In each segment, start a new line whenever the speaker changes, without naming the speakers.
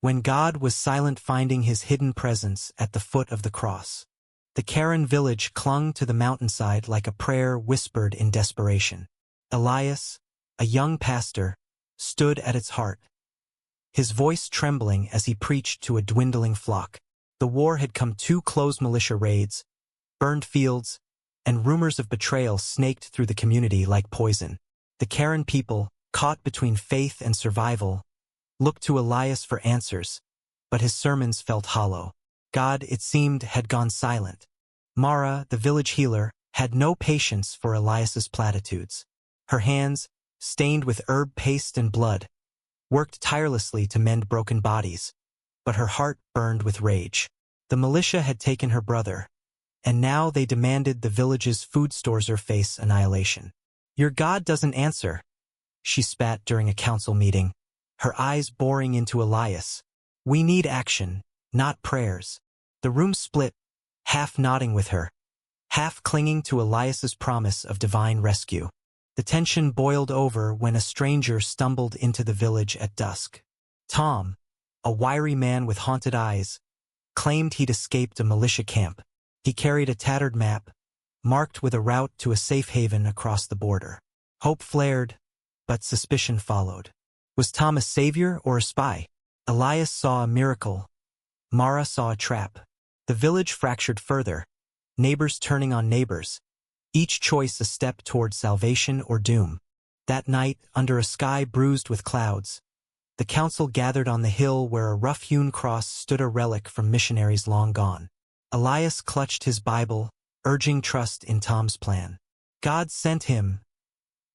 when God was silent, finding his hidden presence at the foot of the cross. The Karen village clung to the mountainside like a prayer whispered in desperation. Elias, a young pastor, stood at its heart, his voice trembling as he preached to a dwindling flock. The war had come too close. Militia raids, burned fields, and rumors of betrayal snaked through the community like poison. The Karen people, caught between faith and survival, looked to Elias for answers, but his sermons felt hollow. God, it seemed, had gone silent. Mara, the village healer, had no patience for Elias's platitudes. Her hands, stained with herb paste and blood, worked tirelessly to mend broken bodies, but her heart burned with rage. The militia had taken her brother, and now they demanded the village's food stores face annihilation. Your God doesn't answer, she spat during a council meeting, her eyes boring into Elias. We need action, not prayers. The room split, half nodding with her, half clinging to Elias's promise of divine rescue. The tension boiled over when a stranger stumbled into the village at dusk. Tom, a wiry man with haunted eyes, claimed he'd escaped a militia camp. He carried a tattered map, marked with a route to a safe haven across the border. Hope flared, but suspicion followed. Was Tom a savior or a spy? Elias saw a miracle. Mara saw a trap. The village fractured further, neighbors turning on neighbors, each choice a step toward salvation or doom. That night, under a sky bruised with clouds, the council gathered on the hill where a rough-hewn cross stood, a relic from missionaries long gone. Elias clutched his Bible, urging trust in Tom's plan. God sent him,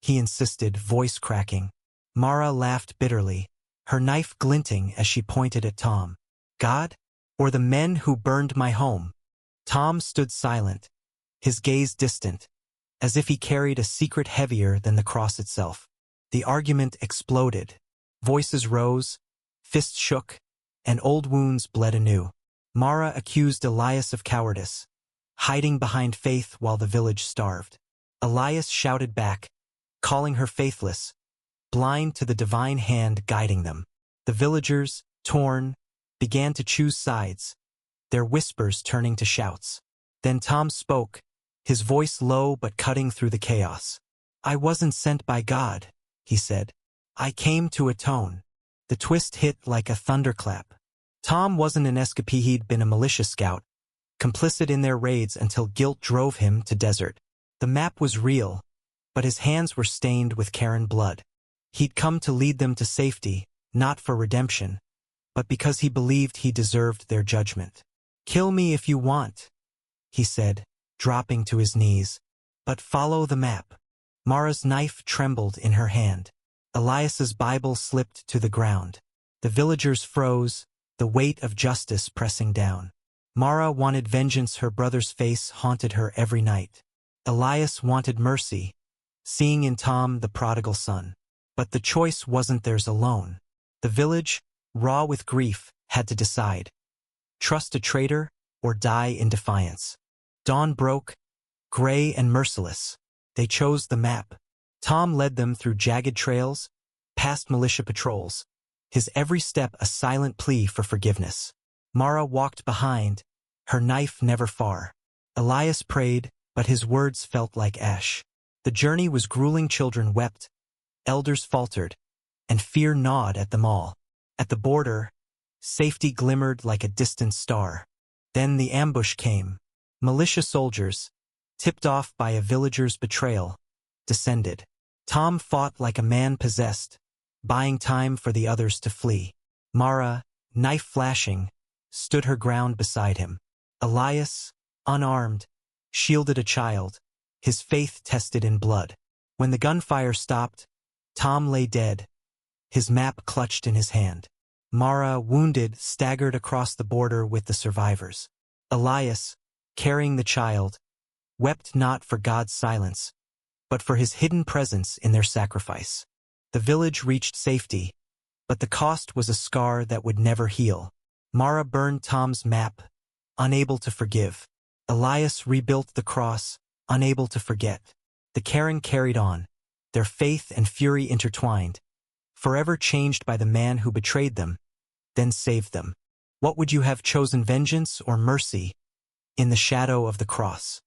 he insisted, voice cracking. Mara laughed bitterly, her knife glinting as she pointed at Tom. God? Or the men who burned my home? Tom stood silent, his gaze distant, as if he carried a secret heavier than the cross itself. The argument exploded. Voices rose, fists shook, and old wounds bled anew. Mara accused Elias of cowardice, hiding behind faith while the village starved. Elias shouted back, calling her faithless, blind to the divine hand guiding them. The villagers, torn, began to choose sides, their whispers turning to shouts. Then Tom spoke, his voice low but cutting through the chaos. I wasn't sent by God, he said. I came to atone. The twist hit like a thunderclap. Tom wasn't an escapee, he'd been a militia scout, complicit in their raids until guilt drove him to desert. The map was real, but his hands were stained with Karen blood. He'd come to lead them to safety, not for redemption, but because he believed he deserved their judgment. Kill me if you want, he said, dropping to his knees, but follow the map. Mara's knife trembled in her hand. Elias's Bible slipped to the ground. The villagers froze, the weight of justice pressing down. Mara wanted vengeance, her brother's face haunted her every night. Elias wanted mercy, seeing in Tom the prodigal son. But the choice wasn't theirs alone. The village, raw with grief, had to decide. Trust a traitor or die in defiance. Dawn broke, gray and merciless. They chose the map. Tom led them through jagged trails, past militia patrols, his every step a silent plea for forgiveness. Mara walked behind, her knife never far. Elias prayed, but his words felt like ash. The journey was grueling, children wept, elders faltered, and fear gnawed at them all. At the border, safety glimmered like a distant star. Then the ambush came. Militia soldiers, tipped off by a villager's betrayal, descended. Tom fought like a man possessed, buying time for the others to flee. Mara, knife flashing, stood her ground beside him. Elias, unarmed, shielded a child, his faith tested in blood. When the gunfire stopped, Tom lay dead, his map clutched in his hand. Mara, wounded, staggered across the border with the survivors. Elias, carrying the child, wept not for God's silence, but for his hidden presence in their sacrifice. The village reached safety, but the cost was a scar that would never heal. Mara burned Tom's map, unable to forgive. Elias rebuilt the cross, unable to forget. The Karen carried on, their faith and fury intertwined, forever changed by the man who betrayed them, then saved them. What would you have chosen, vengeance or mercy? In the shadow of the cross.